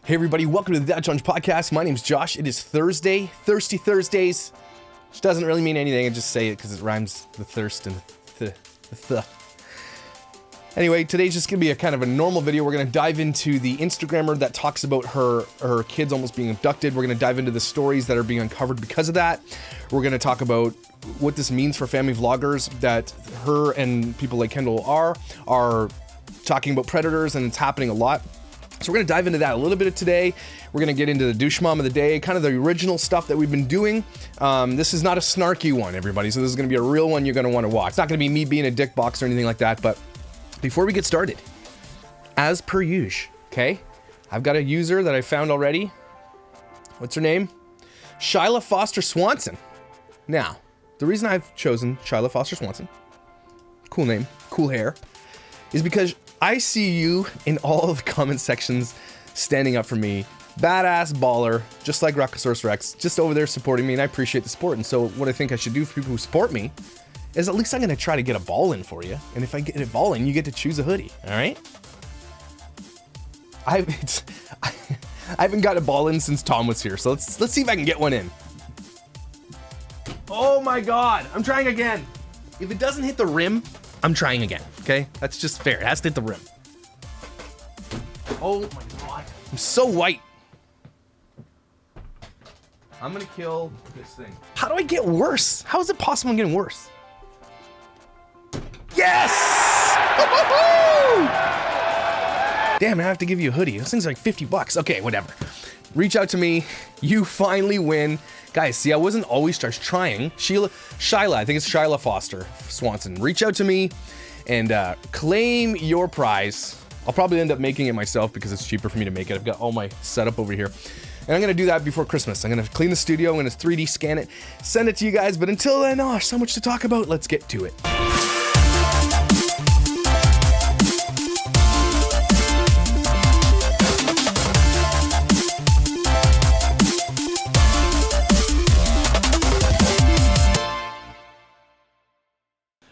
Hey everybody, welcome to the Douche podcast. My name's Josh. It is Thursday, Thirsty Thursdays, which doesn't really mean anything. I just say it because it rhymes the thirst and the. Anyway, today's just gonna be a kind of a normal video. We're gonna dive into the Instagrammer that talks about her kids almost being abducted. We're gonna dive into the stories that are being uncovered because of that. We're gonna talk about what this means for family vloggers, that her and people like Kendall are talking about predators, and it's happening a lot. So we're going to dive into that a little bit today. We're going to get into the douche mom of the day, kind of the original stuff that we've been doing. This is not a snarky one, everybody. So this is going to be a real one you're going to want to watch. It's not going to be me being a dick box or anything like that. But before we get started, as per usual, okay? I've got a user that I found already. What's her name? Shyla Foster Swanson. Now, the reason I've chosen Shyla Foster Swanson, cool name, cool hair, is because I see you in all of the comment sections standing up for me. Badass baller, just like Rockosaurus Rex, just over there supporting me, and I appreciate the support. And so what I think I should do for people who support me is at least I'm going to try to get a ball in for you. And if I get a ball in, you get to choose a hoodie, all right? I haven't got a ball in since Tom was here, so let's see if I can get one in. Oh my God, I'm trying again. If it doesn't hit the rim, I'm trying again, okay? That's just fair. It has to hit the rim. Oh my God. I'm so white. I'm gonna kill this thing. How do I get worse? How is it possible I'm getting worse? Yes! Damn, I have to give you a hoodie. This thing's like 50 bucks. Okay, whatever. Reach out to me. You finally win. Guys, see, I wasn't always trying. Shyla, I think it's Shyla Foster Swanson. Reach out to me and claim your prize. I'll probably end up making it myself because it's cheaper for me to make it. I've got all my setup over here. And I'm gonna do that before Christmas. I'm gonna clean the studio, I'm gonna 3D scan it, send it to you guys. But until then, oh, so much to talk about. Let's get to it.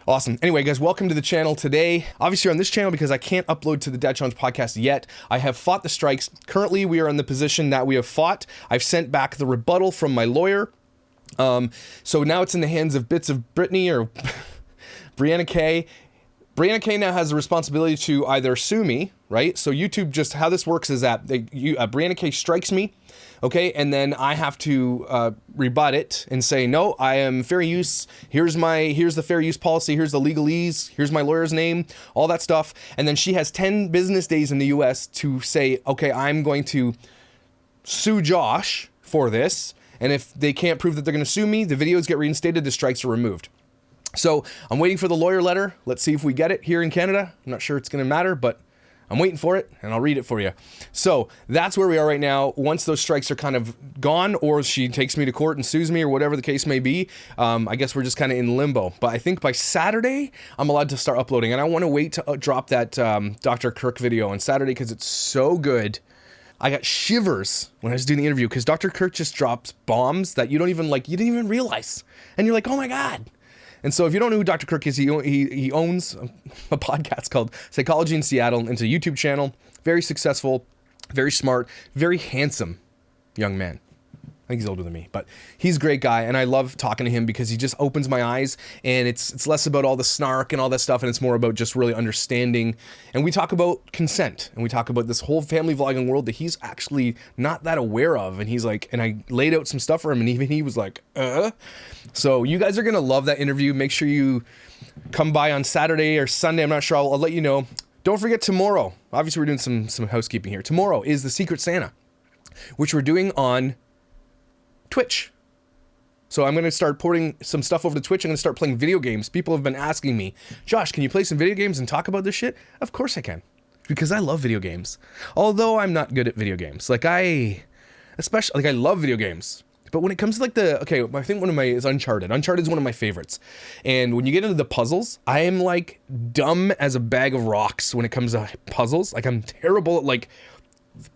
Awesome. Anyway, guys, welcome to the channel today. Obviously, you're on this channel because I can't upload to the Dad Challenge podcast yet. I have fought the strikes. Currently, we are in the position that we have fought. I've sent back the rebuttal from my lawyer. So now it's in the hands of Bits of Brittany or Brianna K. Brianna K now has the responsibility to either sue me, right? So YouTube, just how this works is that Brianna K strikes me, okay, and then I have to rebut it and say, no, I am fair use. Here's the fair use policy. Here's the legalese. Here's my lawyer's name, all that stuff. And then she has 10 business days in the US to say, okay, I'm going to sue Josh for this. And if they can't prove that they're going to sue me, the videos get reinstated, the strikes are removed. So I'm waiting for the lawyer letter. Let's see if we get it here in Canada. I'm not sure it's going to matter, but I'm waiting for it, and I'll read it for you. So that's where we are right now. Once those strikes are kind of gone, or she takes me to court and sues me, or whatever the case may be, I guess we're just kind of in limbo. But I think by Saturday, I'm allowed to start uploading, and I want to wait to drop that Dr. Kirk video on Saturday because it's so good. I got shivers when I was doing the interview because Dr. Kirk just drops bombs that you didn't even realize. And you're like, oh my God. And so if you don't know who Dr. Kirk is, he owns a podcast called Psychology in Seattle, and it's a YouTube channel. Very successful, very smart, very handsome young man. I think he's older than me, but he's a great guy, and I love talking to him because he just opens my eyes, and it's less about all the snark and all that stuff, and it's more about just really understanding. And we talk about consent, and we talk about this whole family vlogging world that he's actually not that aware of, and he's like, and I laid out some stuff for him, and even he was like, So you guys are gonna love that interview. Make sure you come by on Saturday or Sunday. I'm not sure. I'll let you know. Don't forget tomorrow. Obviously, we're doing some housekeeping here. Tomorrow is the Secret Santa, which we're doing on Twitch. So I'm going to start porting some stuff over to Twitch. I'm going to start playing video games. People have been asking me, Josh, can you play some video games and talk about this shit? Of course I can, because I love video games. Although I'm not good at video games. I love video games. But when it comes to I think one of my is Uncharted. Uncharted is one of my favorites. And when you get into the puzzles, I am like dumb as a bag of rocks when it comes to puzzles. Like I'm terrible at like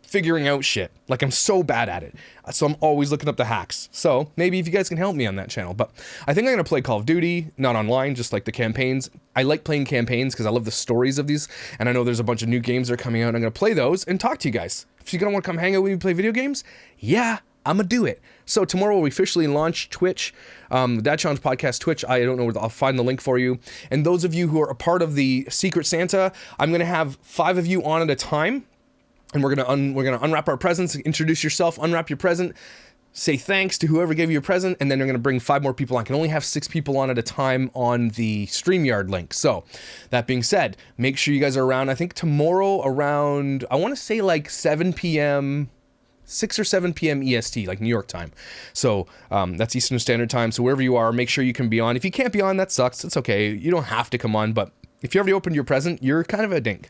figuring out shit. Like, I'm so bad at it. So I'm always looking up the hacks. So maybe if you guys can help me on that channel. But I think I'm going to play Call of Duty, not online, just like the campaigns. I like playing campaigns because I love the stories of these. And I know there's a bunch of new games that are coming out. I'm going to play those and talk to you guys. If you're going to want to come hang out with me and play video games, yeah, I'm going to do it. So tomorrow we officially launch Twitch, the Dad Challenge Podcast Twitch. I don't know where, I'll find the link for you. And those of you who are a part of the Secret Santa, I'm going to have 5 of you on at a time. And we're gonna unwrap our presents, introduce yourself, unwrap your present, say thanks to whoever gave you your present, and then they're gonna bring 5 more people on. I can only have 6 people on at a time on the StreamYard link. So, that being said, make sure you guys are around. I think tomorrow around, I wanna say like 7 p.m., 6 or 7 p.m. EST, like New York time. So that's Eastern Standard Time. So wherever you are, make sure you can be on. If you can't be on, that sucks. It's okay. You don't have to come on, but if you already opened your present, you're kind of a dink.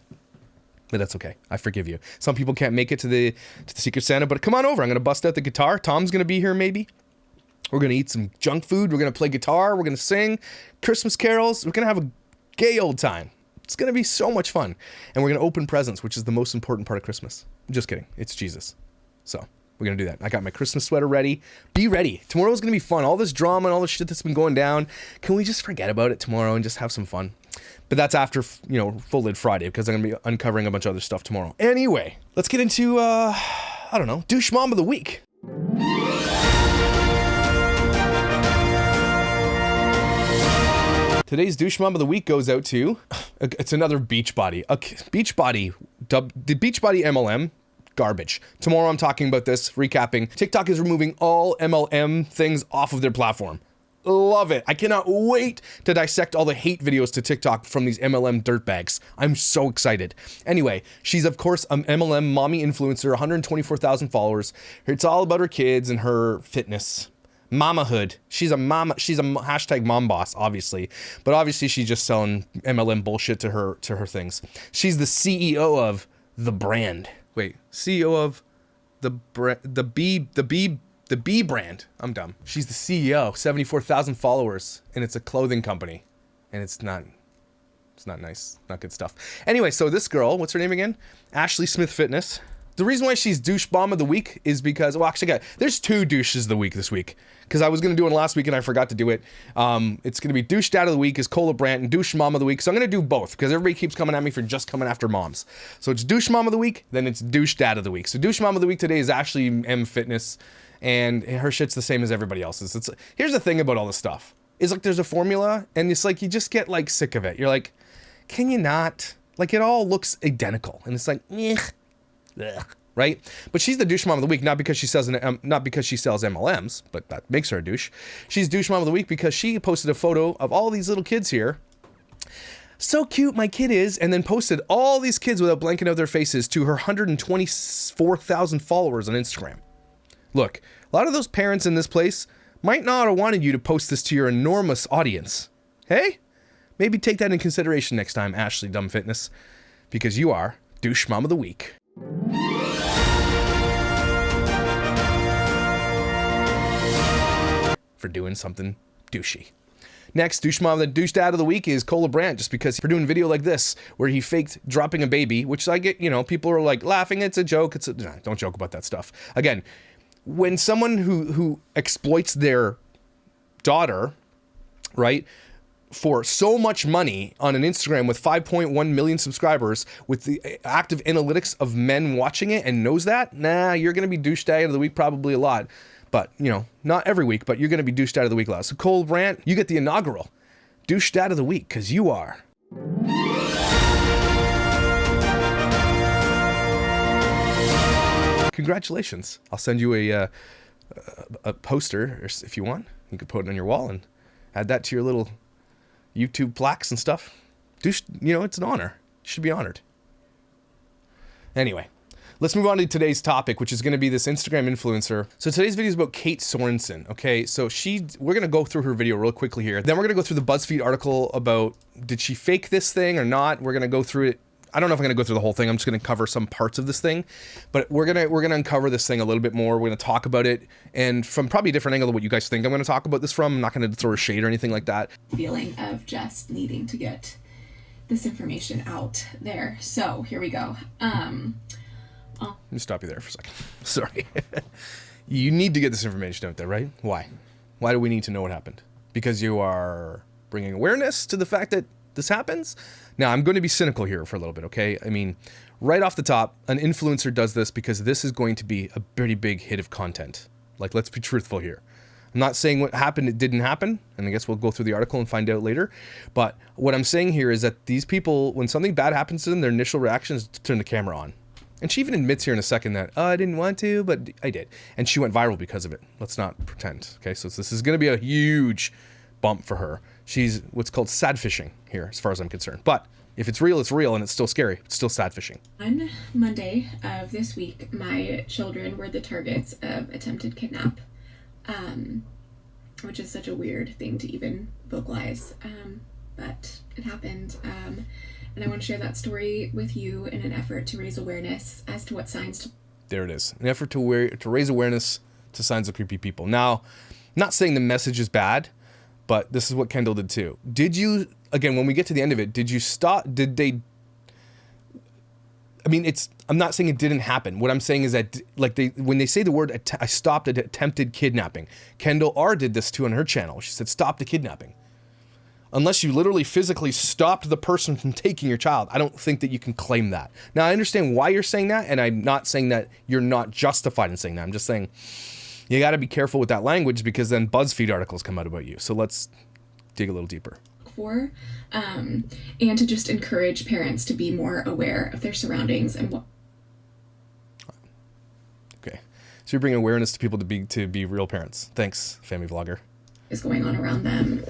But that's okay. I forgive you. Some people can't make it to the Secret Santa, but come on over. I'm going to bust out the guitar. Tom's going to be here maybe. We're going to eat some junk food. We're going to play guitar. We're going to sing Christmas carols. We're going to have a gay old time. It's going to be so much fun. And we're going to open presents, which is the most important part of Christmas. I'm just kidding. It's Jesus. So we're going to do that. I got my Christmas sweater ready. Be ready. Tomorrow's going to be fun. All this drama and all this shit that's been going down. Can we just forget about it tomorrow and just have some fun? But that's after, you know, Full Lid Friday, because I'm going to be uncovering a bunch of other stuff tomorrow. Anyway, let's get into, I don't know, Douche Mom of the Week. Today's Douche Mom of the Week goes out to, it's another Beachbody. Beachbody, the Beachbody MLM, garbage. Tomorrow I'm talking about this, recapping. TikTok is removing all MLM things off of their platform. Love it. I cannot wait to dissect all the hate videos to TikTok from these MLM dirtbags. I'm so excited. Anyway, she's of course an MLM mommy influencer, 124,000 followers. It's all about her kids and her fitness. Mamahood. She's a mama. She's a hashtag mom boss, obviously. But obviously she's just selling MLM bullshit to her things. She's the CEO of the brand. Wait, CEO of the B brand. I'm dumb. She's the CEO, 74,000 followers, and it's a clothing company. And it's not nice, not good stuff. Anyway, so this girl, what's her name again? Ashley Smith Fitness. The reason why she's Douche Bomb of the Week is because, well, actually, there's 2 douches of the week this week. Because I was going to do it last week and I forgot to do it. It's going to be Douche Dad of the Week is Cola Brandt and Douche Mom of the Week. So I'm going to do both because everybody keeps coming at me for just coming after moms. So it's Douche Mom of the Week, then it's Douche Dad of the Week. So Douche Mom of the Week today is Ashley M Fitness, and her shit's the same as everybody else's. Here's the thing about all this stuff. It's like there's a formula and it's like you just get like sick of it. You're like, can you not? Like it all looks identical. And it's like, ugh. Right? But she's the Douche Mom of the Week, not because she sells MLMs, but that makes her a douche. She's Douche Mom of the Week because she posted a photo of all these little kids here. So cute my kid is, and then posted all these kids without blanking out their faces to her 124,000 followers on Instagram. Look, a lot of those parents in this place might not have wanted you to post this to your enormous audience. Hey? Maybe take that in consideration next time, Ashley Dumb Fitness, because you are Douche Mom of the Week. For doing something douchey. Next, Douche Mom, the Douche Dad of the Week is Cola Brandt, just because for doing a video like this, where he faked dropping a baby, which I get, you know, people are like laughing, it's a joke, don't joke about that stuff. Again, when someone who exploits their daughter, right, for so much money on an Instagram with 5.1 million subscribers, with the active analytics of men watching it and knows that, nah, you're going to be Douche Dad of the Week probably a lot. But, you know, not every week, but you're going to be Douche Dad of the Week a lot. So Cole Brandt, you get the inaugural Douche Dad of the Week, because you are. Congratulations. I'll send you a poster if you want. You could put it on your wall and add that to your little YouTube plaques and stuff. Douche, you know, it's an honor. You should be honored. Anyway. Let's move on to today's topic, which is going to be this Instagram influencer. So today's video is about Kate SORENSEN, okay? So we're going to go through her video real quickly here. Then we're going to go through the BuzzFeed article about, did she fake this thing or not? We're going to go through it. I don't know if I'm going to go through the whole thing. I'm just going to cover some parts of this thing, but we're going to uncover this thing a little bit more. We're going to talk about it, and from probably a different angle of what you guys think I'm going to talk about this from. I'm not going to throw a shade or anything like that. Feeling of just needing to get this information out there. So here we go. Oh, Let me stop you there for a second. Sorry. You need to get this information out there, right? Why? Why do we need to know what happened? Because you are bringing awareness to the fact that this happens? Now, I'm going to be cynical here for a little bit, okay? I mean, right off the top, an influencer does this because this is going to be a pretty big hit of content. Like, let's be truthful here. I'm not saying what happened, it didn't happen, and I guess we'll go through the article and find out later. But what I'm saying here is that these people, when something bad happens to them, their initial reaction is to turn the camera on. And she even admits here in a second that, oh, I didn't want to, but I did. And she went viral because of it. Let's not pretend, okay? So this is going to be a huge bump for her. She's what's called sad fishing here, as far as I'm concerned. But if it's real, and it's still scary. It's still sad fishing. on Monday of this week, my children were the targets of attempted kidnap, which is such a weird thing to even vocalize, but it happened. And I want to share that story with you in an effort to raise awareness as to what signs to... There it is. An effort to raise awareness to signs of creepy people. Now, I'm not saying the message is bad, but this is what Kendall did too. Did you, again, when we get to the end of it, did you stop, did they... I mean, I'm not saying it didn't happen. What I'm saying is that, like, when they say the word, I stopped at attempted kidnapping. Kendall R did this too on her channel. She said, stop the kidnapping. Unless you literally physically stopped the person from taking your child, I don't think that you can claim that. Now, I understand why you're saying that, and I'm not saying that you're not justified in saying that. I'm just saying you got to be careful with that language because then BuzzFeed articles come out about you. So let's dig a little deeper. For, and to just encourage parents to be more aware of their surroundings and what... Okay. So you're bringing awareness to people to be real parents. Thanks, family vlogger. is going on around them.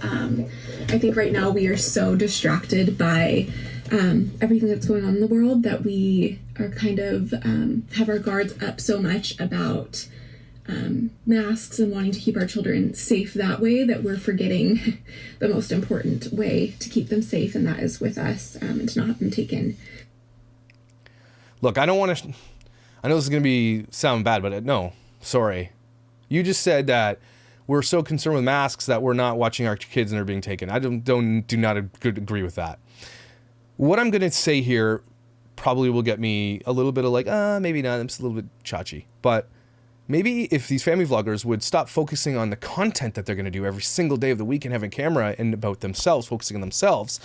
I think right now we are so distracted by everything that's going on in the world that we are kind of have our guards up so much about masks and wanting to keep our children safe that way that we're forgetting the most important way to keep them safe, and that is with us, and to not have them taken. Look, I don't want to... I know this is going to sound bad, but no, sorry. You just said that we're so concerned with masks that we're not watching our kids and they're being taken. I do not agree with that. What I'm going to say here probably will get me a little bit of like, maybe not. I'm just a little bit chachi. But maybe if these family vloggers would stop focusing on the content that they're going to do every single day of the week and have a camera and about themselves, focusing on themselves.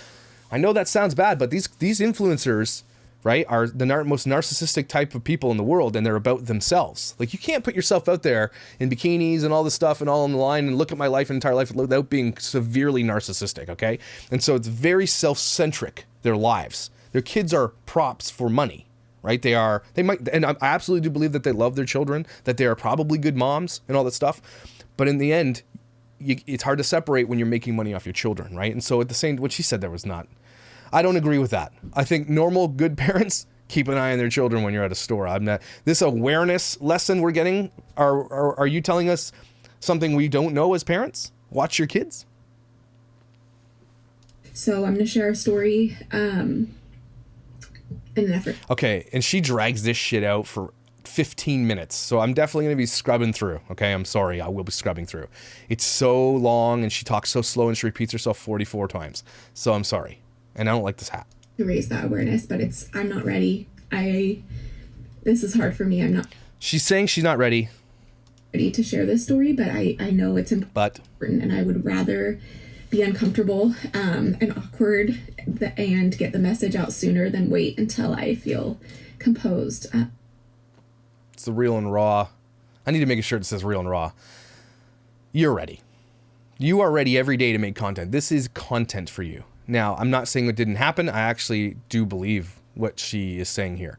I know that sounds bad, but these influencers, right, are the most narcissistic type of people in the world, and they're about themselves. Like, you can't put yourself out there in bikinis and all this stuff and all on the line and look at my life and entire life without being severely narcissistic, okay? And so it's very self-centric, their lives. Their kids are props for money, right? They might, and I absolutely do believe that they love their children, that they are probably good moms and all that stuff. But in the end, it's hard to separate when you're making money off your children, right? And so at the same, what she said there was not... I don't agree with that. I think normal, good parents keep an eye on their children when you're at a store. I'm not. This awareness lesson we're getting, are you telling us something we don't know as parents? Watch your kids. So I'm going to share a story in an effort. Okay, and she drags this shit out for 15 minutes. So I'm definitely going to be scrubbing through. Okay, I'm sorry. I will be scrubbing through. It's so long and she talks so slow and she repeats herself 44 times. So I'm sorry. And I don't like this hat. To raise that awareness, but I'm not ready. This is hard for me. I'm not... She's saying she's not ready to share this story, but I know it's important, and I would rather be uncomfortable and awkward and get the message out sooner than wait until I feel composed. It's the real and raw. I need to make a shirt that says real and raw. You're ready. You are ready every day to make content. This is content for you. Now, I'm not saying it didn't happen. I actually do believe what she is saying here.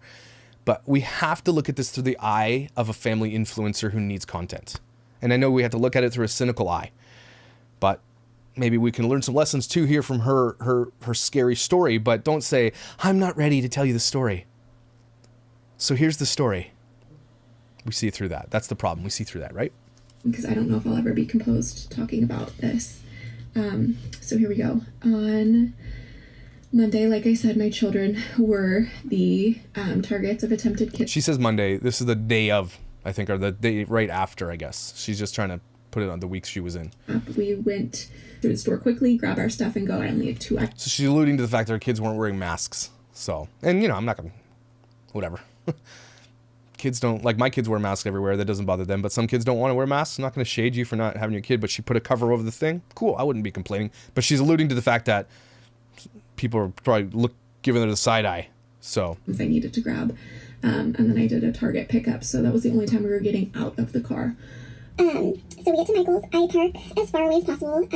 But we have to look at this through the eye of a family influencer who needs content. And I know we have to look at it through a cynical eye. But maybe we can learn some lessons too here from her scary story. But don't say, I'm not ready to tell you the story. So here's the story. We see through that. That's the problem. We see through that, right? Because I don't know if I'll ever be composed talking about this. So here we go. On Monday, like I said, my children were the targets of attempted kidnapping. She says Monday. This is the day of, I think, or the day right after, I guess. She's just trying to put it on the weeks she was in. We went to the store quickly, grab our stuff, and go. I only had 2 hours. So she's alluding to the fact that her kids weren't wearing masks. So, and, you know, I'm not going to, whatever. kids don't, like my kids wear masks everywhere. That doesn't bother them, but some kids don't want to wear masks. I'm not going to shade you for not having your kid, but she put a cover over the thing. Cool. I wouldn't be complaining, but she's alluding to the fact that people are probably giving her the side eye. So I needed to grab, and then I did a Target pickup. So that was the only time we were getting out of the car. So we get to Michael's. I park as far away as possible,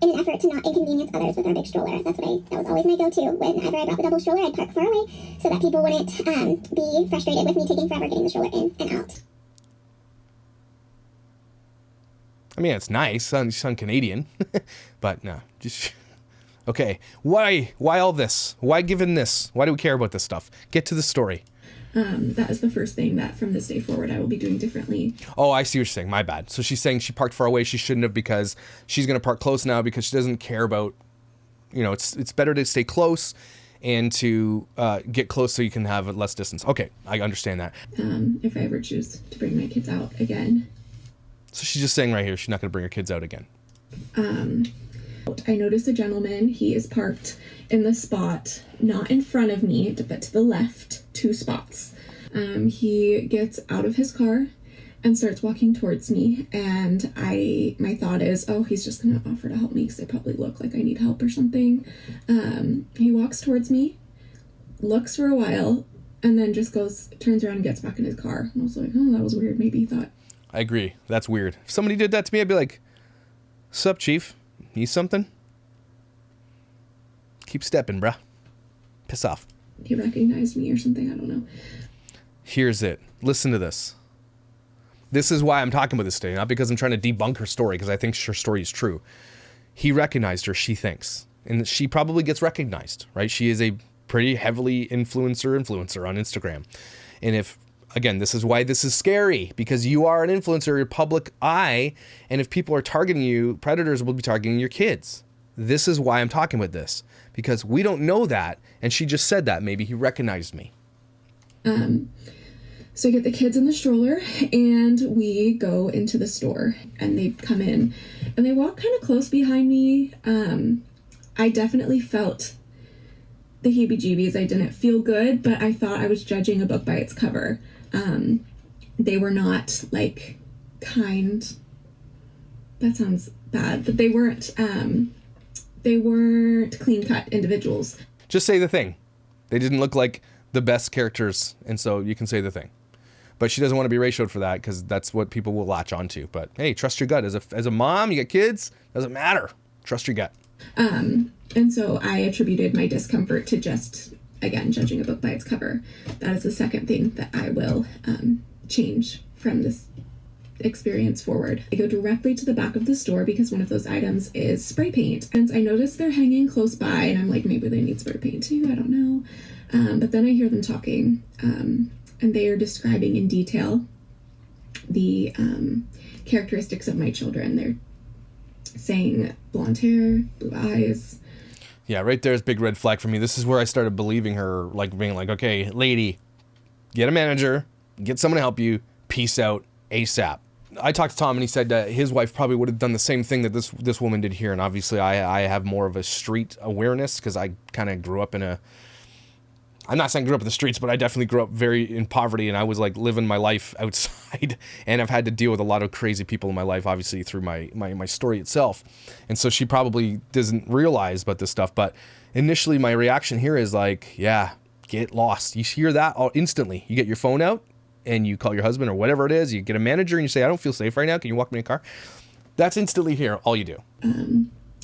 in an effort to not inconvenience others with our big stroller. That was always my go-to. Whenever I brought the double stroller, I'd park far away so that people wouldn't be frustrated with me taking forever getting the stroller in and out. I mean, it's nice. You sound Canadian, but no, just okay. Why all this? Why given this? Why do we care about this stuff? Get to the story. That is the first thing that from this day forward I will be doing differently. Oh, I see what you're saying. My bad. So she's saying she parked far away. She shouldn't have, because she's going to park close now because she doesn't care about, it's better to stay close and to get close so you can have less distance. Okay, I understand that. If I ever choose to bring my kids out again. So she's just saying right here she's not going to bring her kids out again. I noticed a gentleman. He is parked in the spot not in front of me, but to the left, 2 spots. He gets out of his car and starts walking towards me, and my thought is, oh, he's just gonna offer to help me because I probably look like I need help or something. He walks towards me, looks for a while, and then just turns around and gets back in his car. And I was like, oh, that was weird. Maybe he thought. I agree. That's weird. If somebody did that to me, I'd be like, sup, chief? Need something? Keep stepping, bruh. Piss off. He recognized me or something. I don't know. Here's it. Listen to this. This is why I'm talking about this today, not because I'm trying to debunk her story, because I think her story is true. He recognized her, she thinks. And she probably gets recognized, right? She is a pretty heavily influencer on Instagram. And again, this is why this is scary, because you are an influencer, your public eye, and if people are targeting you, predators will be targeting your kids. This is why I'm talking about this, because we don't know that, and she just said that. Maybe he recognized me. So I get the kids in the stroller, and we go into the store, and they come in, and they walk kind of close behind me. I definitely felt the heebie-jeebies. I didn't feel good, but I thought I was judging a book by its cover. They were not like kind. That sounds bad, but they weren't clean-cut individuals. Just say the thing. They didn't look like the best characters, and so you can say the thing. But she doesn't want to be ratioed for that, because that's what people will latch onto. But hey, trust your gut. As a mom, you got kids, doesn't matter. Trust your gut. And so I attributed my discomfort to just, again, judging a book by its cover. That is the second thing that I will change from this experience forward. I go directly to the back of the store because one of those items is spray paint. And I notice they're hanging close by, and I'm like, maybe they need spray paint too, I don't know. But then I hear them talking, and they are describing in detail the characteristics of my children. They're saying blonde hair, blue eyes. Yeah, right there's big red flag for me. This is where I started believing her, like being like, okay, lady, get a manager, get someone to help you, peace out ASAP. I talked to Tom, and he said that his wife probably would have done the same thing that this woman did here. And obviously I have more of a street awareness, because I kind of grew up I'm not saying grew up in the streets, but I definitely grew up very in poverty, and I was like living my life outside, and I've had to deal with a lot of crazy people in my life, obviously through my story itself. And so she probably doesn't realize about this stuff, but initially my reaction here is like, yeah, get lost. You hear that instantly. You get your phone out and you call your husband or whatever it is, you get a manager and you say, I don't feel safe right now. Can you walk me in a car? That's instantly here. All you do.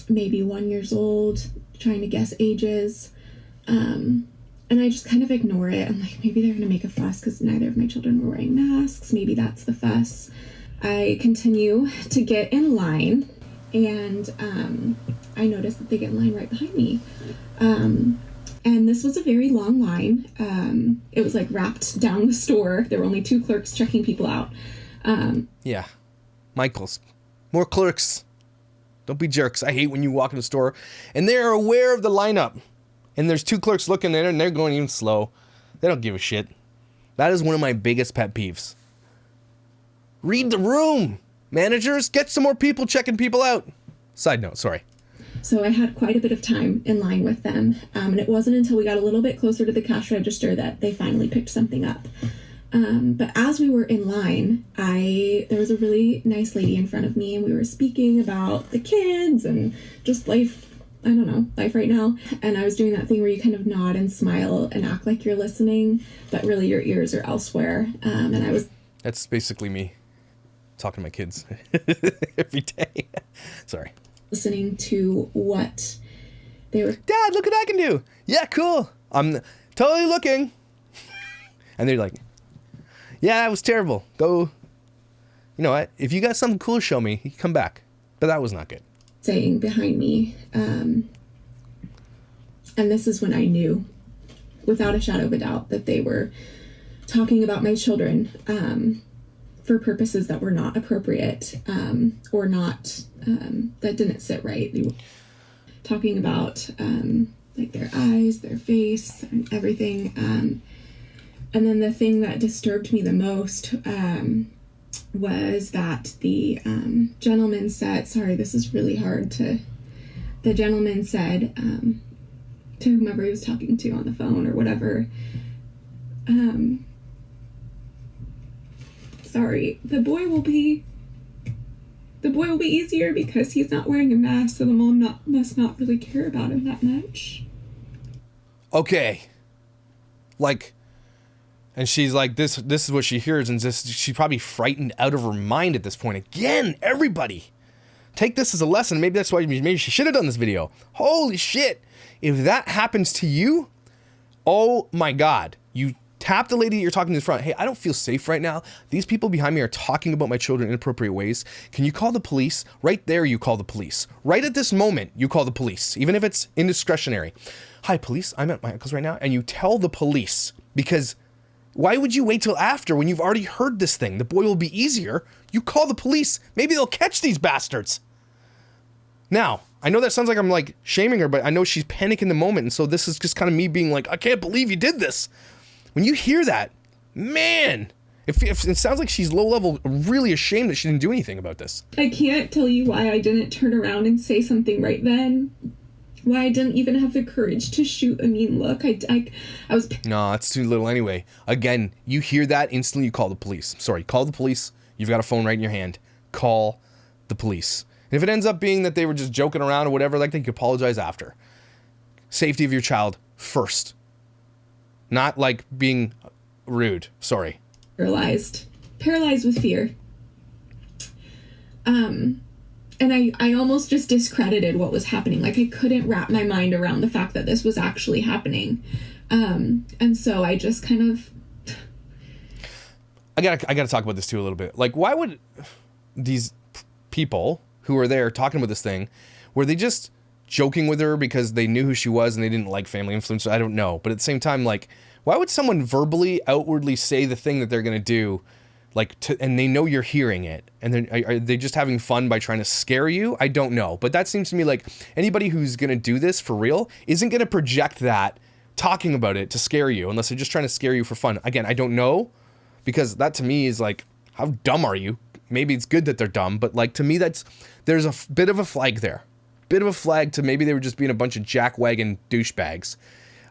Maybe 1 year old, trying to guess ages. And I just kind of ignore it. I'm like, maybe they're going to make a fuss because neither of my children were wearing masks. Maybe that's the fuss. I continue to get in line, and I notice that they get in line right behind me. And this was a very long line. It was like wrapped down the store. There were only 2 clerks checking people out. Yeah. Michael's. More clerks. Don't be jerks. I hate when you walk in a store and they're aware of the lineup. And there's 2 clerks looking at it, and they're going even slow. They don't give a shit. That is one of my biggest pet peeves. Read the room. Managers, get some more people checking people out. Side note, sorry. So I had quite a bit of time in line with them. And it wasn't until we got a little bit closer to the cash register that they finally picked something up. But as we were in line, there was a really nice lady in front of me, and we were speaking about the kids and just life. I don't know, life right now. And I was doing that thing where you kind of nod and smile and act like you're listening, but really your ears are elsewhere. And I was... That's basically me talking to my kids every day. Sorry. Listening to what they were... Dad, look what I can do. Yeah, cool. I'm totally looking. And they're like, yeah, that was terrible. Go. You know what? If you got something cool to show me, you can come back. But that was not good. Saying behind me. And this is when I knew, without a shadow of a doubt, that they were talking about my children for purposes that were not appropriate or not, that didn't sit right. They were talking about like their eyes, their face, and everything. And then the thing that disturbed me the most was that the gentleman said, sorry, this is really hard to, the gentleman said to whomever he was talking to on the phone or whatever, sorry, the boy will be easier because he's not wearing a mask, so the mom must not really care about him that much. Okay. Like, and she's like, this is what she hears, and she's probably frightened out of her mind at this point. Again, everybody, take this as a lesson. Maybe that's why maybe she should have done this video. Holy shit. If that happens to you, oh my God. You tap the lady that you're talking to in front. Hey, I don't feel safe right now. These people behind me are talking about my children in inappropriate ways. Can you call the police? Right there, you call the police. Right at this moment, you call the police, even if it's indiscretionary. Hi, police, I'm at my uncle's right now. And you tell the police, because why would you wait till after when you've already heard this thing? The boy will be easier. You call the police. Maybe they'll catch these bastards. Now, I know that sounds like I'm like shaming her, but I know she's panicking in the moment. And so this is just kind of me being like, I can't believe you did this. When you hear that, man, if it sounds like she's low level, really ashamed that she didn't do anything about this. I can't tell you why I didn't turn around and say something right then. Why I didn't even have the courage to shoot a mean look. I was... No, it's too little anyway. Again, you hear that, instantly you call the police. Sorry, call the police. You've got a phone right in your hand. Call the police. And if it ends up being that they were just joking around or whatever like that, you can apologize after. Safety of your child first. Not like being rude. Sorry. Paralyzed with fear. And I almost just discredited what was happening. Like, I couldn't wrap my mind around the fact that this was actually happening. And so I just kind of... I gotta talk about this too a little bit. Like, why would these people who were there talking about this thing, were they just joking with her because they knew who she was and they didn't like family influence? I don't know. But at the same time, like, why would someone verbally, outwardly say the thing that they're gonna do, like, and they know you're hearing it, and then are they just having fun by trying to scare you? I don't know, but that seems to me like anybody who's gonna do this for real isn't gonna project that, talking about it to scare you, unless they're just trying to scare you for fun. Again, I don't know, because that to me is like, how dumb are you? Maybe it's good that they're dumb, but like, to me, there's a bit of a flag there, bit of a flag to maybe they were just being a bunch of jackwagon douchebags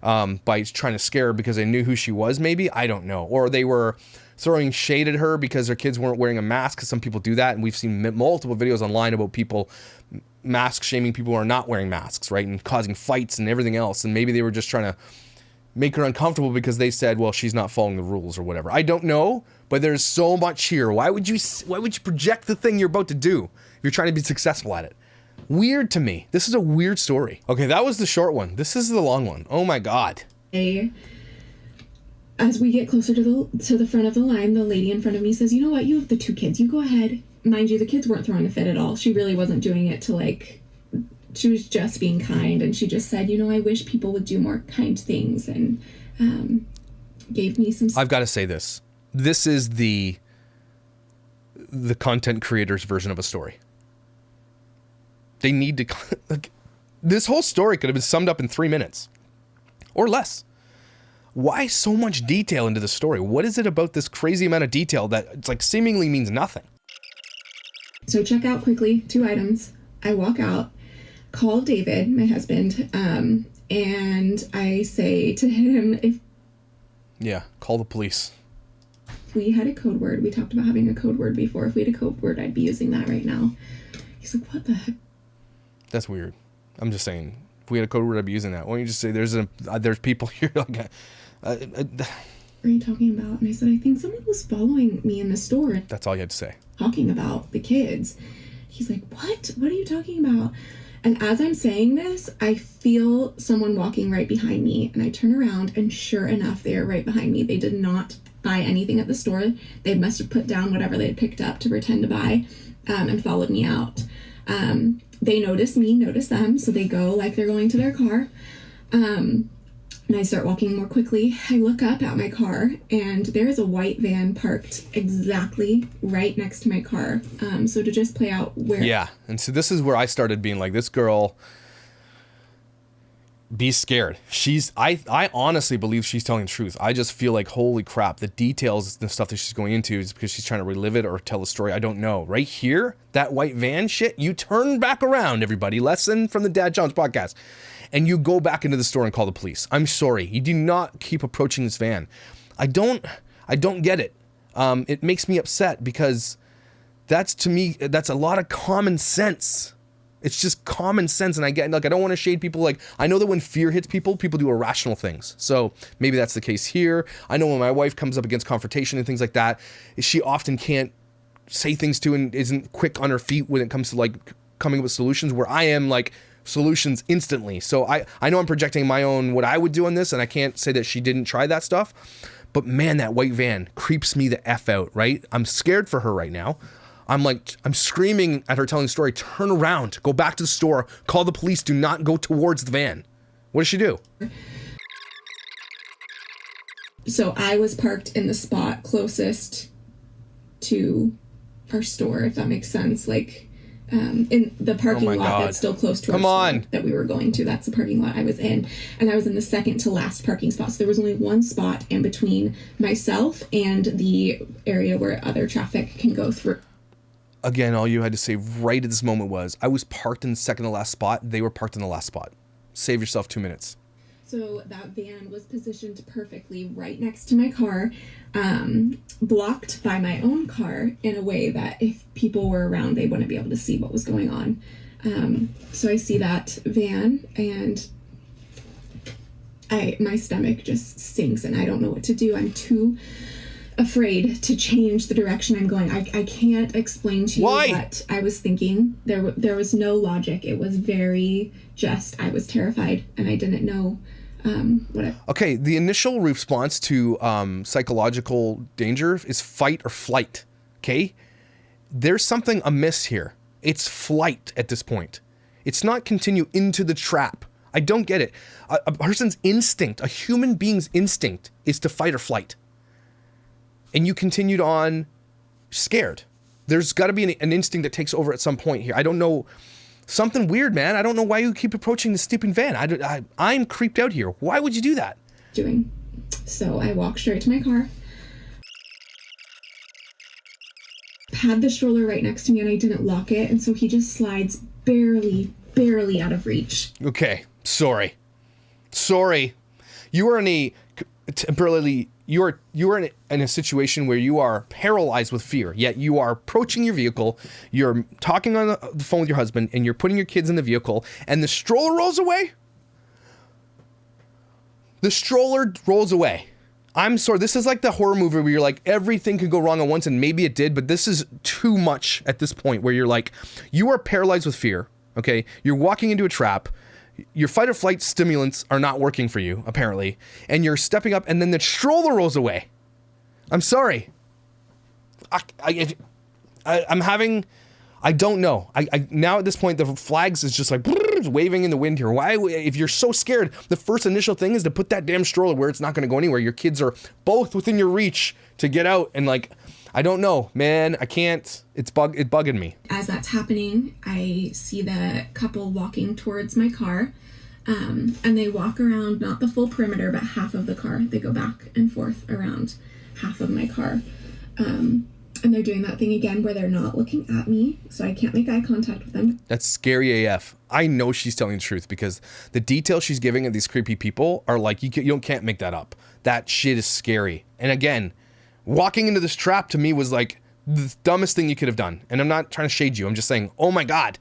by trying to scare her because they knew who she was. Maybe, I don't know, or they were throwing shade at her because their kids weren't wearing a mask, because some people do that, and we've seen multiple videos online about people mask shaming people who are not wearing masks, right, and causing fights and everything else. And maybe they were just trying to make her uncomfortable because they said, well, she's not following the rules or whatever. I don't know, but there's so much here. Why would you project the thing you're about to do if you're trying to be successful at it? Weird to me. This is a weird story. Okay, that was the short one. This is the long one. Oh my God. As we get closer to the front of the line, the lady in front of me says, you know what, you have the two kids, you go ahead. Mind you, the kids weren't throwing a fit at all. She really wasn't doing it to, like, she was just being kind, and she just said, you know, I wish people would do more kind things, and gave me some... I've got to say this. This is the content creator's version of a story. They need to... Like, this whole story could have been summed up in 3 minutes. Or less. Why so much detail into the story? What is it about this crazy amount of detail that it's like seemingly means nothing? So check out quickly, 2 items. I walk out, call David, my husband, and I say to him, Yeah, call the police. we had a code word, we talked about having a code word before. If we had a code word, I'd be using that right now. He's like, what the heck? That's weird. I'm just saying, if we had a code word, I'd be using that. Why don't you just say there's people here like What are you talking about? And I said, I think someone was following me in the store. That's all you had to say. Talking about the kids. He's like, what? What are you talking about? And as I'm saying this, I feel someone walking right behind me. And I turn around, and sure enough, they are right behind me. They did not buy anything at the store. They must have put down whatever they had picked up to pretend to buy, and followed me out. They noticed me, noticed them, so they go like they're going to their car. And I start walking more quickly. I look up at my car, and there is a white van parked exactly right next to my car. So to just play out where... Yeah, and so this is where I started being like, this girl, be scared. I honestly believe she's telling the truth. I just feel like, holy crap, the details and stuff that she's going into is because she's trying to relive it or tell a story. I don't know. Right here, that white van shit, you turn back around, everybody. Lesson from the Dad Jones podcast. And you go back into the store and call the police. I'm sorry. You do not keep approaching this van. I don't get it. It makes me upset because to me, that's a lot of common sense. It's just common sense. And I don't want to shade people. Like, I know that when fear hits people do irrational things. So maybe that's the case here. I know when my wife comes up against confrontation and things like that, she often can't say things to and isn't quick on her feet when it comes to like coming up with solutions, where I am like, solutions instantly. So I know I'm projecting my own what I would do on this, and I can't say that she didn't try that stuff, but man, that white van creeps me the F out, right? I'm scared for her right now. I'm screaming at her telling the story, turn around, go back to the store, call the police, do not go towards the van. What does she do? So I was parked in the spot closest to our store, if that makes sense. Like, in the parking lot that's still close to our store that we were going to. That's the parking lot I was in. And I was in the second to last parking spot. So there was only one spot in between myself and the area where other traffic can go through. Again, all you had to say right at this moment was, I was parked in the second to last spot. They were parked in the last spot. Save yourself 2 minutes. So that van was positioned perfectly right next to my car, blocked by my own car in a way that if people were around, they wouldn't be able to see what was going on. So I see that van, and my stomach just sinks, and I don't know what to do. I'm too afraid to change the direction I'm going. I can't explain to you what I was thinking. There was no logic. It was very just, I was terrified, and I didn't know Okay, the initial response to psychological danger is fight or flight, okay? There's something amiss here. It's flight at this point. It's not continue into the trap. I don't get it. A person's instinct, a human being's instinct, is to fight or flight. And you continued on scared. There's got to be an instinct that takes over at some point here. I don't know. Something weird, man. I don't know why you keep approaching the stupid van. I'm creeped out here. Why would you do that? So I walked straight to my car. Had the stroller right next to me, and I didn't lock it, and so he just slides barely out of reach. Okay, sorry. You are in a temporarily. You are in a situation where you are paralyzed with fear, yet you are approaching your vehicle, you're talking on the phone with your husband, and you're putting your kids in the vehicle, and the stroller rolls away? The stroller rolls away. I'm sorry, this is like the horror movie where you're like, everything could go wrong at once, and maybe it did, but this is too much at this point where you're like, you are paralyzed with fear, okay? You're walking into a trap. Your fight or flight stimulants are not working for you, apparently, and you're stepping up, and then the stroller rolls away. I'm sorry. I'm having, I don't know. I now at this point, the flags is just like waving in the wind here. Why, if you're so scared, the first initial thing is to put that damn stroller where it's not going to go anywhere. Your kids are both within your reach to get out, and like, I don't know, man. I can't. It's bugging me. As that's happening, I see the couple walking towards my car, and they walk around not the full perimeter, but half of the car. They go back and forth around half of my car, and they're doing that thing again where they're not looking at me, so I can't make eye contact with them. That's scary AF. I know she's telling the truth because the details she's giving of these creepy people are like, you can't make that up. That shit is scary. And again, walking into this trap to me was like the dumbest thing you could have done. And I'm not trying to shade you. I'm just saying, oh my God,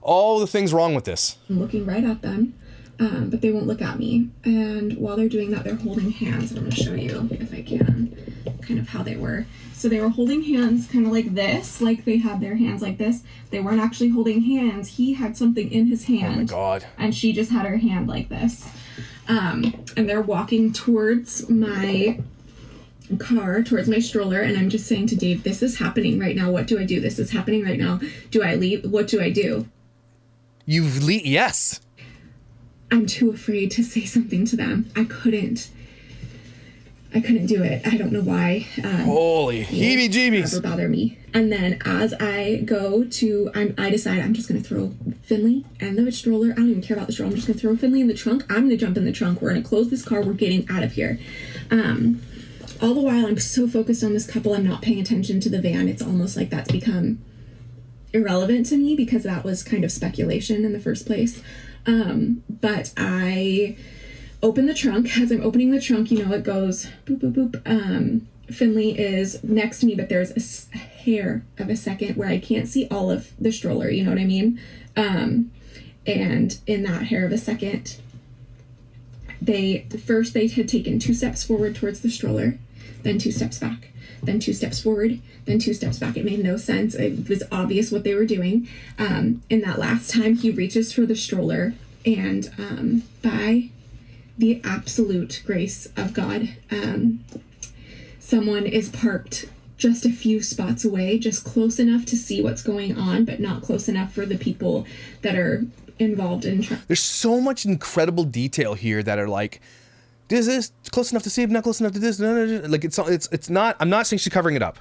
all the things wrong with this. I'm looking right at them, but they won't look at me. And while they're doing that, they're holding hands. And I'm going to show you, if I can, kind of how they were. So they were holding hands kind of like this, like they had their hands like this. They weren't actually holding hands. He had something in his hand. Oh my God. And she just had her hand like this. And they're walking towards my car, towards my stroller, and I'm just saying to Dave, this is happening right now. What do I do? This is happening right now. Do I leave? What do I do? Yes. I'm too afraid to say something to them. I couldn't do it. I don't know why. Holy heebie-jeebies. Never bother me. And then as I go to, I decide I'm just going to throw Finley and the stroller. I don't even care about the stroller. I'm just going to throw Finley in the trunk. I'm going to jump in the trunk. We're going to close this car. We're getting out of here. All the while, I'm so focused on this couple, I'm not paying attention to the van. It's almost like that's become irrelevant to me because that was kind of speculation in the first place. But I open the trunk. As I'm opening the trunk, you know, it goes boop, boop, boop. Finley is next to me, but there's a hair of a second where I can't see all of the stroller, you know what I mean? And in that hair of a second, they had taken 2 steps forward towards the stroller, then 2 steps back, then 2 steps forward, then 2 steps back. It made no sense. It was obvious what they were doing. In that last time, he reaches for the stroller, and by the absolute grace of God, someone is parked just a few spots away, just close enough to see what's going on, but not close enough for the people that are involved in. There's so much incredible detail here that are like, is this close enough to see, not close enough to this? No. Like it's not. I'm not saying she's covering it up,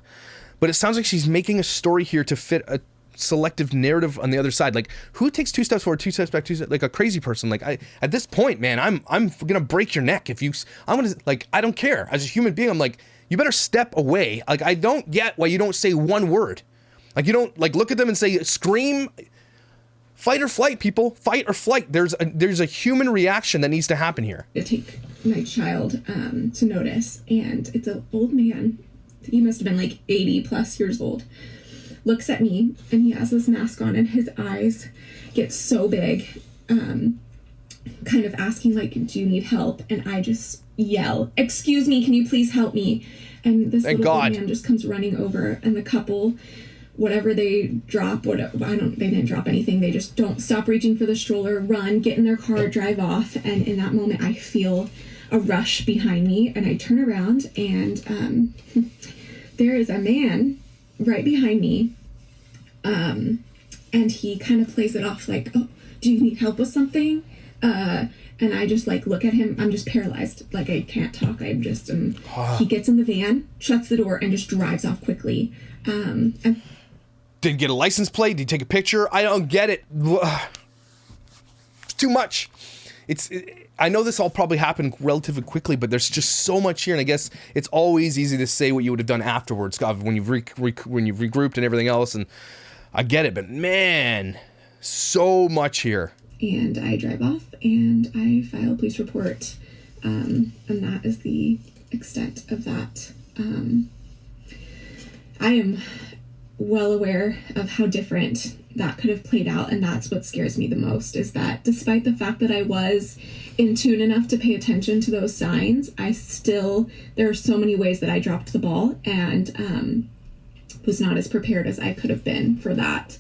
but it sounds like she's making a story here to fit a selective narrative on the other side. Like, who takes 2 steps forward, 2 steps back, 2 steps, like a crazy person? Like, at this point, man, I'm gonna break your neck if you. I'm gonna, like, I don't care. As a human being, I'm like, you better step away. Like, I don't get why you don't say one word. Like, you don't like look at them and say scream. Fight or flight, people. Fight or flight. There's a human reaction that needs to happen here. To take my child to notice, and it's an old man. He must have been like 80 plus years old. Looks at me, and he has this mask on, and his eyes get so big, kind of asking like, "Do you need help?" And I just yell, "Excuse me, can you please help me?" And this little old man just comes running over, and the couple, whatever they drop, they didn't drop anything. They just don't stop reaching for the stroller, run, get in their car, drive off. And in that moment, I feel a rush behind me, and I turn around, and there is a man right behind me. And he kind of plays it off like, "Oh, do you need help with something?" And I just like look at him. I'm just paralyzed. Like, I can't talk. I'm just, he gets in the van, shuts the door, and just drives off quickly. And did he get a license plate? Did he take a picture? I don't get it. It's too much. I know this all probably happened relatively quickly, but there's just so much here, and I guess it's always easy to say what you would have done afterwards, when you've regrouped and everything else, and I get it, but man, so much here. And I drive off, and I file a police report, and that is the extent of that. I am well aware of how different that could have played out, and that's what scares me the most, is that despite the fact that I was in tune enough to pay attention to those signs, there are so many ways that I dropped the ball and was not as prepared as I could have been for that.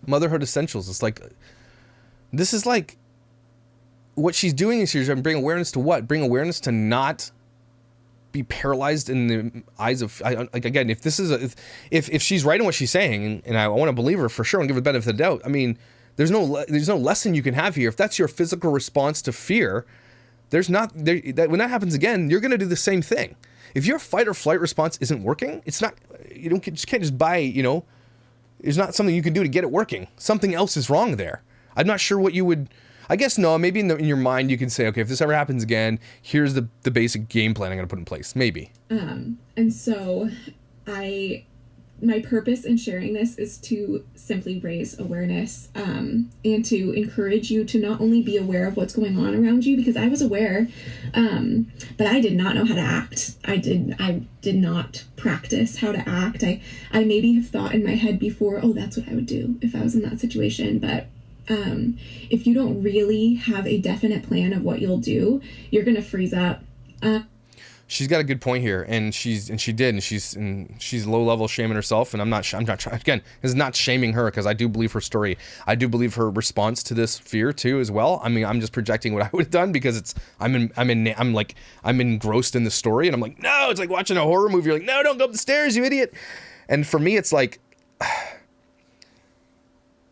Motherhood essentials. It's like, this is like, what she's doing is she's bring awareness to what? Bring awareness to not be paralyzed in the eyes of, like, again, if this is if she's right in what she's saying, and I want to believe her for sure and give her the benefit of the doubt. I mean, there's no lesson you can have here. If that's your physical response to fear, when that happens again, you're going to do the same thing. If your fight or flight response isn't working, it's not, you can't just buy, there's not something you can do to get it working. Something else is wrong there. I'm not sure what you would, I guess, no, maybe in your mind you can say, okay, if this ever happens again, here's the basic game plan I'm going to put in place. Maybe. And so I my purpose in sharing this is to simply raise awareness, and to encourage you to not only be aware of what's going on around you, because I was aware, but I did not know how to act. I did not practice how to act. I maybe have thought in my head before, oh, that's what I would do if I was in that situation. But if you don't really have a definite plan of what you'll do, you're going to freeze up. She's got a good point here, and she's low level shaming herself, and I'm not trying, again, this is not shaming her, because I do believe her story. I do believe her response to this fear too as well. I mean, I'm just projecting what I would have done, because I'm engrossed in the story, and I'm like, no, it's like watching a horror movie. You're like, no, don't go up the stairs, you idiot. And for me, it's like,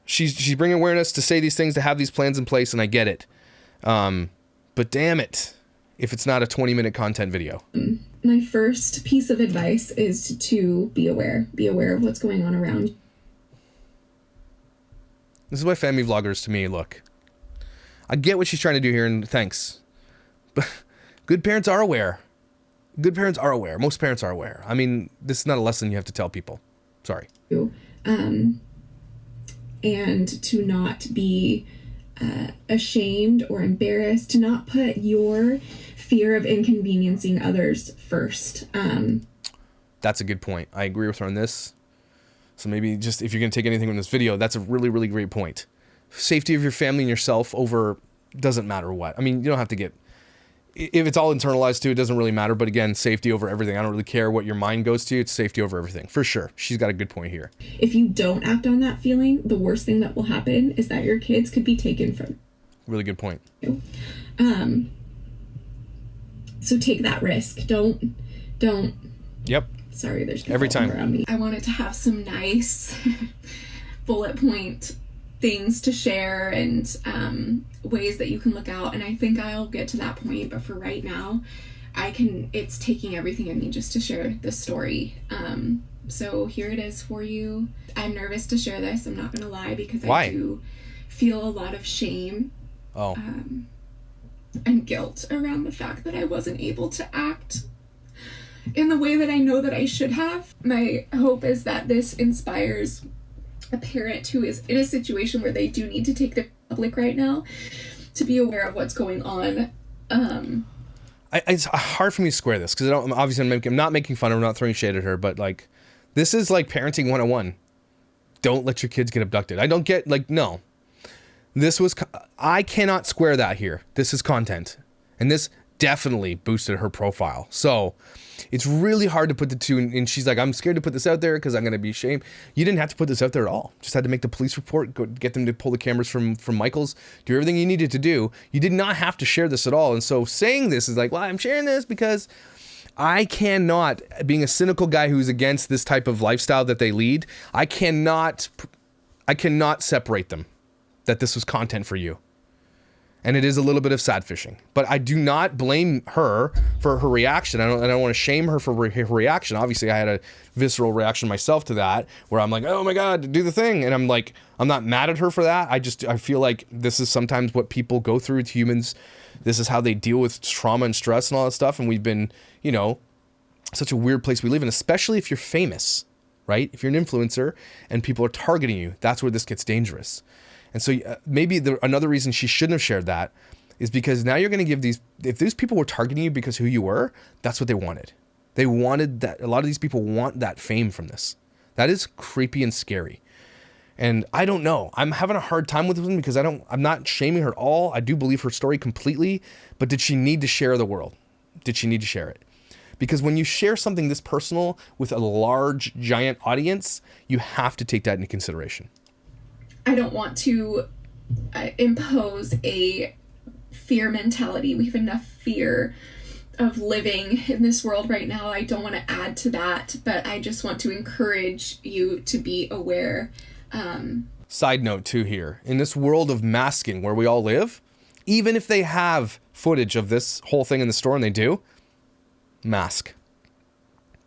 she's bringing awareness to say these things, to have these plans in place, and I get it. But damn it, if it's not a 20-minute content video. My first piece of advice is to be aware of what's going on around. This is why family vloggers to me look. I get what she's trying to do here, and thanks. But good parents are aware. Good parents are aware. Most parents are aware. I mean, this is not a lesson you have to tell people. Sorry. And to not be ashamed or embarrassed, to not put your fear of inconveniencing others first. That's a good point. I agree with her on this. So maybe just, if you're going to take anything from this video, that's a really, really great point. Safety of your family and yourself over doesn't matter what. I mean, you don't have to get, if it's all internalized too, it doesn't really matter. But again, safety over everything. I don't really care what your mind goes to. It's safety over everything, for sure. She's got a good point here. If you don't act on that feeling, the worst thing that will happen is that your kids could be taken from Really good point. you. So take that risk. Don't. Yep. Sorry, there's people Every time. around me. I wanted to have some nice bullet point things to share, and ways that you can look out, and I think I'll get to that point, but for right now it's taking everything in me just to share this story. So here it is for you. I'm nervous to share this, I'm not gonna lie, because Why? I do feel a lot of shame and guilt around the fact that I wasn't able to act in the way that I know that I should have. My hope is that this inspires a parent who is in a situation where they do need to take the public right now to be aware of what's going on. It's hard for me to square this, because I'm not making fun of her, I'm not throwing shade at her, but like, this is like parenting 101. Don't let your kids get abducted. I don't get, like, no. I cannot square that here. This is content. And this definitely boosted her profile. So it's really hard to put the two, and she's like, I'm scared to put this out there because I'm going to be ashamed. You didn't have to put this out there at all. Just had to make the police report, go get them to pull the cameras from Michael's, do everything you needed to do. You did not have to share this at all. And so saying this is like, well, I'm sharing this because I cannot, being a cynical guy who's against this type of lifestyle that they lead, I cannot separate them, that this was content for you. And it is a little bit of sad fishing, but I do not blame her for her reaction. I don't want to shame her for her reaction. Obviously, I had a visceral reaction myself to that, where I'm like, oh my God, do the thing. And I'm like, I'm not mad at her for that. I feel like this is sometimes what people go through with humans. This is how they deal with trauma and stress and all that stuff. And we've been, such a weird place we live in, especially if you're famous, right? If you're an influencer and people are targeting you, that's where this gets dangerous. And so maybe another reason she shouldn't have shared that is because now you're going to give if these people were targeting you because who you were, that's what they wanted. They wanted that. A lot of these people want that fame from this. That is creepy and scary. And I don't know. I'm having a hard time with them because I'm not shaming her at all. I do believe her story completely, but did she need to share the world? Did she need to share it? Because when you share something this personal with a large, giant audience, you have to take that into consideration. I don't want to impose a fear mentality. We have enough fear of living in this world right now. I don't want to add to that, but I just want to encourage you to be aware. Side note too here, in this world of masking where we all live, even if they have footage of this whole thing in the store, and they do, mask.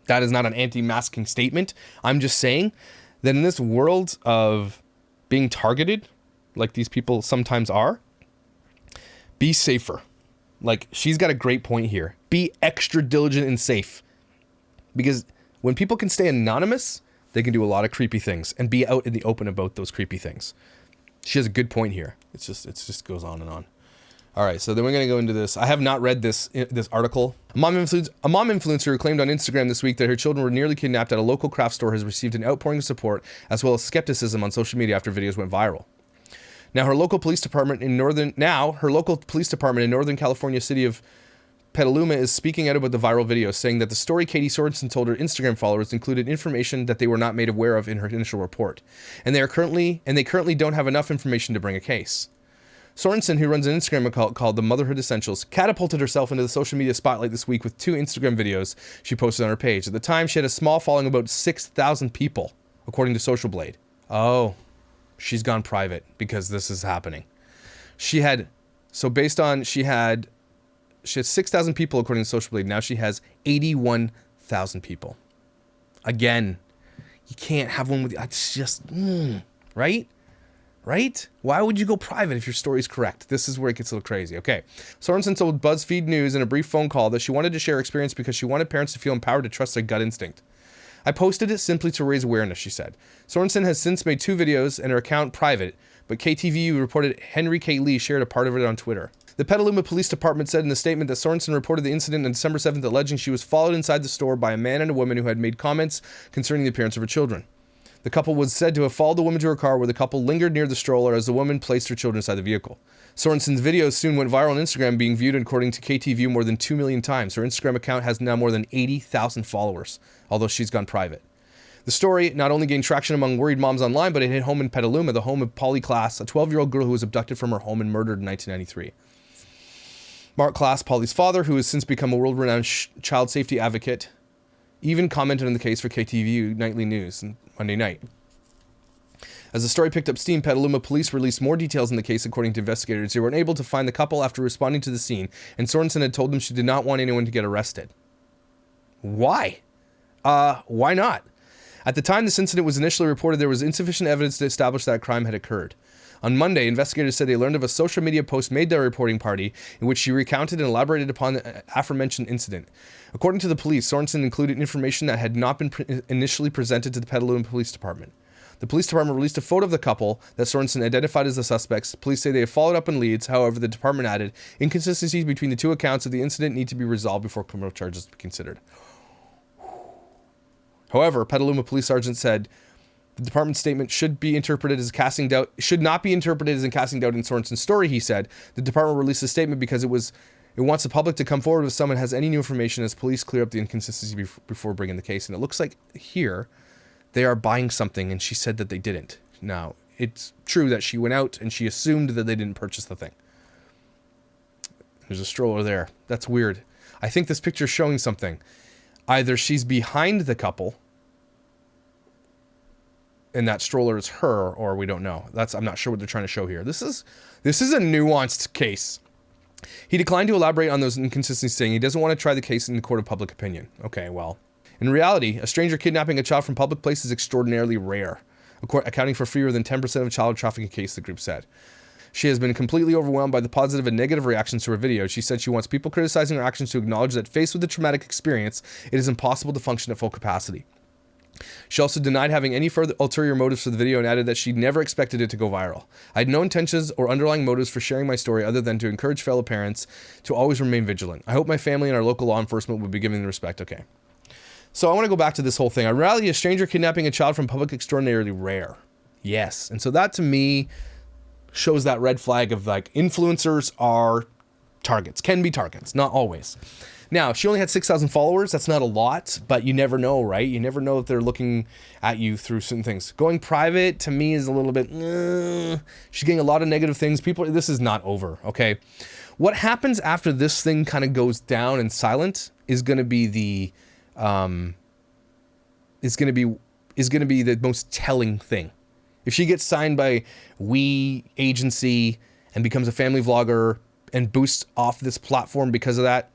That is not an anti-masking statement. I'm just saying that in this world of being targeted, like these people sometimes are, be safer. Like, she's got a great point here. Be extra diligent and safe. Because when people can stay anonymous, they can do a lot of creepy things and be out in the open about those creepy things. She has a good point here. It just goes on and on. All right, so then we're going to go into this. I have not read this article. A mom influencer who claimed on Instagram this week that her children were nearly kidnapped at a local craft store has received an outpouring of support as well as skepticism on social media after videos went viral. Now, her local police department in Northern California city of Petaluma is speaking out about the viral video, saying that the story Katie Sorensen told her Instagram followers included information that they were not made aware of in her initial report, and they currently don't have enough information to bring a case. Sorensen, who runs an Instagram account called The Motherhood Essentials, catapulted herself into the social media spotlight this week with 2 Instagram videos she posted on her page. At the time, she had a small following of about 6,000 people, according to Social Blade. Oh, she's gone private because this is happening. She had 6,000 people according to Social Blade. Now she has 81,000 people. Again, you can't have one with, it's just, right? Right? Why would you go private if your story's correct? This is where it gets a little crazy. Okay. Sorensen told BuzzFeed News in a brief phone call that she wanted to share her experience because she wanted parents to feel empowered to trust their gut instinct. I posted it simply to raise awareness, she said. Sorensen has since made 2 videos and her account private, but KTVU reported Henry K. Lee shared a part of it on Twitter. The Petaluma Police Department said in a statement that Sorensen reported the incident on December 7th, alleging she was followed inside the store by a man and a woman who had made comments concerning the appearance of her children. The couple was said to have followed the woman to her car, where the couple lingered near the stroller as the woman placed her children inside the vehicle. Sorensen's videos soon went viral on Instagram, being viewed, according to KTVU, more than 2 million times. Her Instagram account has now more than 80,000 followers, although she's gone private. The story not only gained traction among worried moms online, but it hit home in Petaluma, the home of Polly Klaas, a 12-year-old girl who was abducted from her home and murdered in 1993. Mark Klaas, Polly's father, who has since become a world-renowned child safety advocate, even commented on the case for KTVU Nightly News on Monday night. As the story picked up steam, Petaluma police released more details in the case, according to investigators. They were unable to find the couple after responding to the scene, and Sorensen had told them she did not want anyone to get arrested. Why? Why not? At the time this incident was initially reported, there was insufficient evidence to establish that a crime had occurred. On Monday, investigators said they learned of a social media post made by a reporting party in which she recounted and elaborated upon the aforementioned incident. According to the police, Sorensen included information that had not been initially presented to the Petaluma Police Department. The police department released a photo of the couple that Sorensen identified as the suspects. Police say they have followed up on leads. However, the department added, inconsistencies between the 2 accounts of the incident need to be resolved before criminal charges be considered. However, Petaluma Police Sergeant said the department's statement should not be interpreted as casting doubt in Sorensen's story, he said. The department released a statement because it wants the public to come forward if someone has any new information as police clear up the inconsistency before bringing the case. And it looks like here they are buying something, and she said that they didn't. Now, it's true that she went out and she assumed that they didn't purchase the thing. There's a stroller there. That's weird. I think this picture is showing something. Either she's behind the couple and that stroller is her, or we don't know. I'm not sure what they're trying to show here. This is a nuanced case. He declined to elaborate on those inconsistencies, saying he doesn't want to try the case in the court of public opinion. Okay, well, in reality, a stranger kidnapping a child from public place is extraordinarily rare, accounting for fewer than 10% of child trafficking cases, the group said. She has been completely overwhelmed by the positive and negative reactions to her video. She said she wants people criticizing her actions to acknowledge that faced with a traumatic experience, it is impossible to function at full capacity. She also denied having any further ulterior motives for the video and added that she never expected it to go viral. I had no intentions or underlying motives for sharing my story other than to encourage fellow parents to always remain vigilant. I hope my family and our local law enforcement would be giving the respect. Okay. So I want to go back to this whole thing. In reality, a stranger kidnapping a child from public extraordinarily rare. Yes. And so that to me shows that red flag of like influencers are targets, can be targets, not always. Now, she only had 6,000 followers. That's not a lot, but you never know, right? You never know if they're looking at you through certain things. Going private to me is a little bit, she's getting a lot of negative things. This is not over, okay? What happens after this thing kind of goes down and silent is going to be the, is going to be the most telling thing. If she gets signed by We Agency and becomes a family vlogger and boosts off this platform because of that,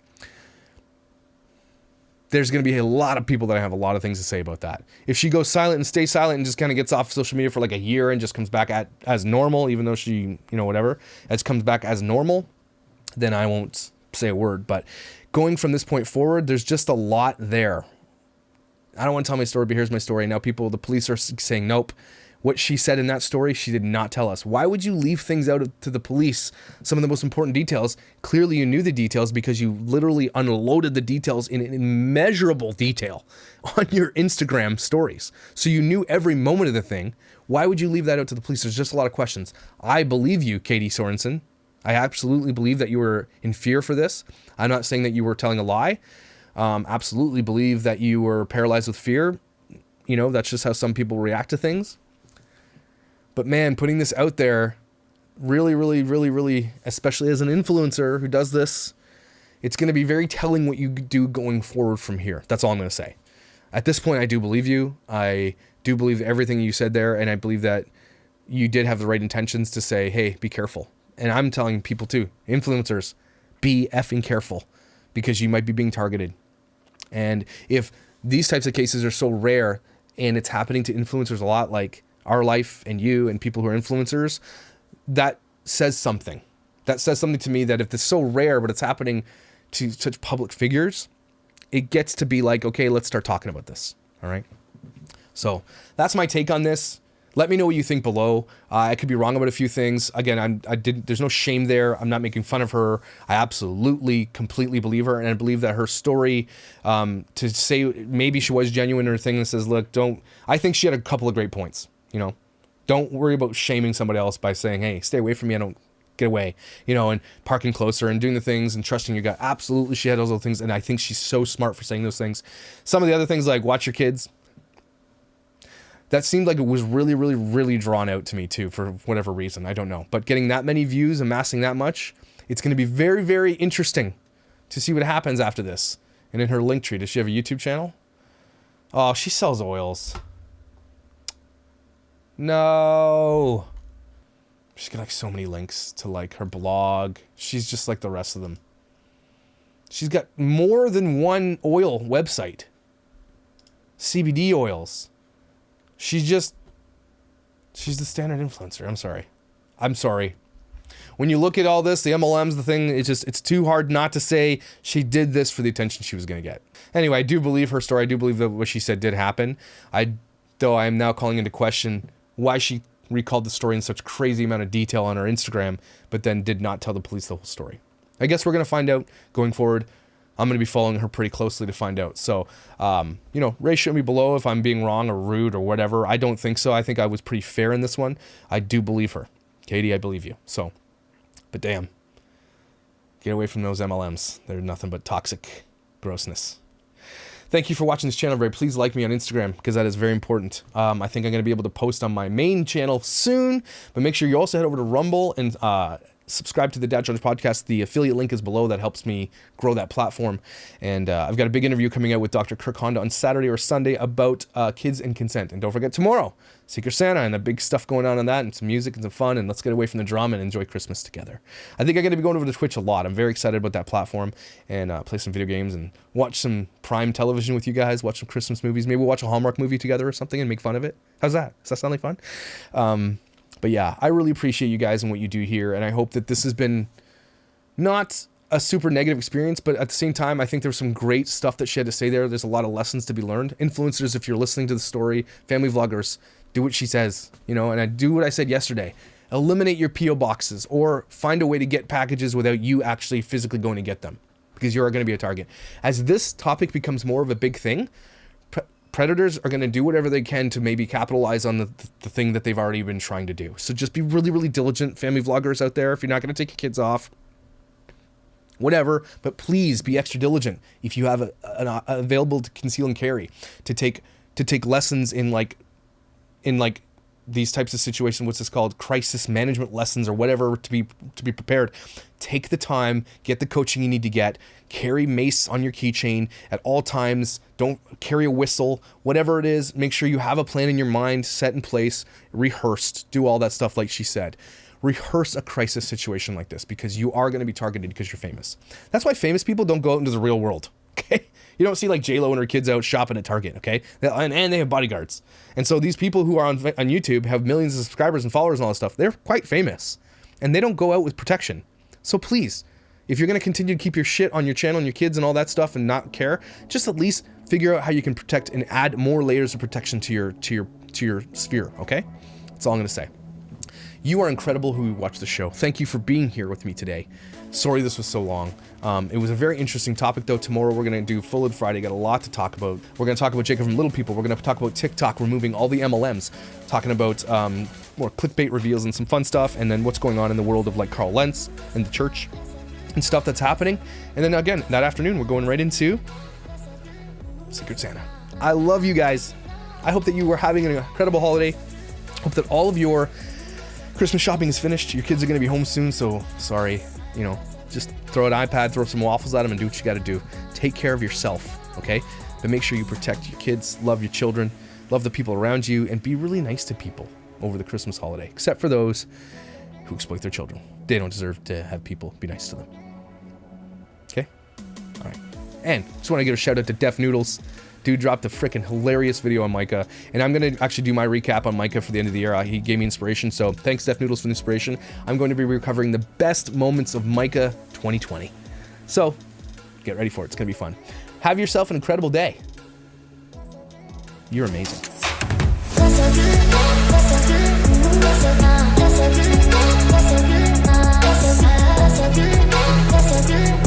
there's going to be a lot of people that have a lot of things to say about that. If she goes silent and stays silent and just kind of gets off social media for like a year and just comes back as normal, even though she, whatever, comes back as normal, then I won't say a word. But going from this point forward, there's just a lot there. I don't want to tell my story, but here's my story. Now the police are saying, nope. What she said in that story, she did not tell us. Why would you leave things out to the police? Some of the most important details. Clearly you knew the details because you literally unloaded the details in immeasurable detail on your Instagram stories. So you knew every moment of the thing. Why would you leave that out to the police? There's just a lot of questions. I believe you, Katie Sorensen. I absolutely believe that you were in fear for this. I'm not saying that you were telling a lie. Absolutely believe that you were paralyzed with fear. You know, that's just how some people react to things. But man, putting this out there, really, especially as an influencer who does this, it's going to be very telling what you do going forward from here. That's all I'm going to say. At this point, I do believe you. I do believe everything you said there, and I believe that you did have the right intentions to say, hey, be careful. And I'm telling people too, influencers, be effing careful because you might be being targeted. And if these types of cases are so rare and it's happening to influencers a lot, like our life and you and people who are influencers, that says something. That says something to me that if it's so rare, but it's happening to such public figures, it gets to be like, okay, let's start talking about this. All right. So that's my take on this. Let me know what you think below. I could be wrong about a few things. Again, there's no shame there. I'm not making fun of her. I absolutely, completely believe her. And I believe that her story, to say maybe she was genuine or thing that says, look, I think she had a couple of great points. You know, don't worry about shaming somebody else by saying, hey, stay away from me. I don't get away, you know, and parking closer and doing the things and trusting your gut. Absolutely. She had those little things. And I think she's so smart for saying those things. Some of the other things like watch your kids. That seemed like it was really drawn out to me too, for whatever reason. I don't know. But getting that many views, amassing that much, it's going to be very interesting to see what happens after this. And in her link tree, does she have a YouTube channel? Oh, she sells oils. No. She's got like so many links to like her blog. She's just like the rest of them. She's got more than one oil website. CBD oils. She's the standard influencer. I'm sorry. When you look at all this, the MLMs, the thing, it's too hard not to say she did this for the attention she was going to get. Anyway, I do believe her story. I do believe that what she said did happen. Though I am now calling into question why she recalled the story in such crazy amount of detail on her Instagram, but then did not tell the police the whole story. I guess we're going to find out going forward. I'm going to be following her pretty closely to find out. So, you know, show me below if I'm being wrong or rude or whatever. I don't think so. I think I was pretty fair in this one. I do believe her. Katie, I believe you. So, but damn. Get away from those MLMs. They're nothing but toxic grossness. Thank you for watching this channel, everybody. Please like me on Instagram because that is very important. I think I'm going to be able to post on my main channel soon, but make sure you also head over to Rumble and subscribe to the Dad Jones podcast. The affiliate link is below. That helps me grow that platform. And I've got a big interview coming out with Dr. Kirk Honda on Saturday or Sunday about kids and consent. And don't forget tomorrow, Secret Santa and the big stuff going on that and some music and some fun. And let's get away from the drama and enjoy Christmas together. I think I'm going to be going over to Twitch a lot. I'm very excited about that platform and play some video games and watch some Prime television with you guys, watch some Christmas movies. Maybe we'll watch a Hallmark movie together or something and make fun of it. How's that? Does that sound like fun? But yeah, I really appreciate you guys and what you do here. And I hope that this has been not a super negative experience, but at the same time, I think there's some great stuff that she had to say there. There's a lot of lessons to be learned. Influencers, if you're listening to the story, family vloggers, do what she says, you know, and I do what I said yesterday. Eliminate your P.O. boxes or find a way to get packages without you actually physically going to get them because you are going to be a target. As this topic becomes more of a big thing, predators are going to do whatever they can to maybe capitalize on the thing that they've already been trying to do. So just be really diligent, family vloggers out there. If you're not going to take your kids off, whatever, but please be extra diligent. If you have an available to conceal and carry, to take lessons in like these types of situations, what's this called? Crisis management lessons or whatever, to be prepared. Take the time, get the coaching you need to get, carry mace on your keychain at all times. Don't carry a whistle, whatever it is. Make sure you have a plan in your mind, set in place, rehearsed, do all that stuff like she said. Rehearse a crisis situation like this because you are going to be targeted because you're famous. That's why famous people don't go out into the real world, okay? You don't see like J-Lo and her kids out shopping at Target, okay? And they have bodyguards. And so these people who are on YouTube have millions of subscribers and followers and all that stuff. They're quite famous. And they don't go out with protection. So please, If you're going to continue to keep your shit on your channel and your kids and all that stuff and not care, just at least figure out how you can protect and add more layers of protection to your sphere, okay? That's all I'm going to say. You are incredible who watch the show. Thank you for being here with me today. Sorry this was so long. It was a very interesting topic though. Tomorrow we're going to do Full Ed Friday. Got a lot to talk about. We're going to talk about Jacob from Little People. We're going to talk about TikTok removing all the MLMs. Talking about more clickbait reveals and some fun stuff. And then what's going on in the world of like Carl Lentz and the church and stuff that's happening. And then again, that afternoon, we're going right into Secret Santa. I love you guys. I hope that you were having an incredible holiday. Hope that all of your Christmas shopping is finished. Your kids are going to be home soon, so sorry. You know, just throw an iPad, throw some waffles at them, and do what you got to do. Take care of yourself, okay? But make sure you protect your kids, love your children, love the people around you, and be really nice to people over the Christmas holiday, except for those who exploit their children. They don't deserve to have people be nice to them. Okay? All right. And just want to give a shout out to Def Noodles. Dude dropped a freaking hilarious video on Micah, and I'm going to actually do my recap on Micah for the end of the year. He gave me inspiration, so thanks Def Noodles for the inspiration. I'm going to be recovering the best moments of Micah 2020. So, get ready for it. It's going to be fun. Have yourself an incredible day. You're amazing. That's so good.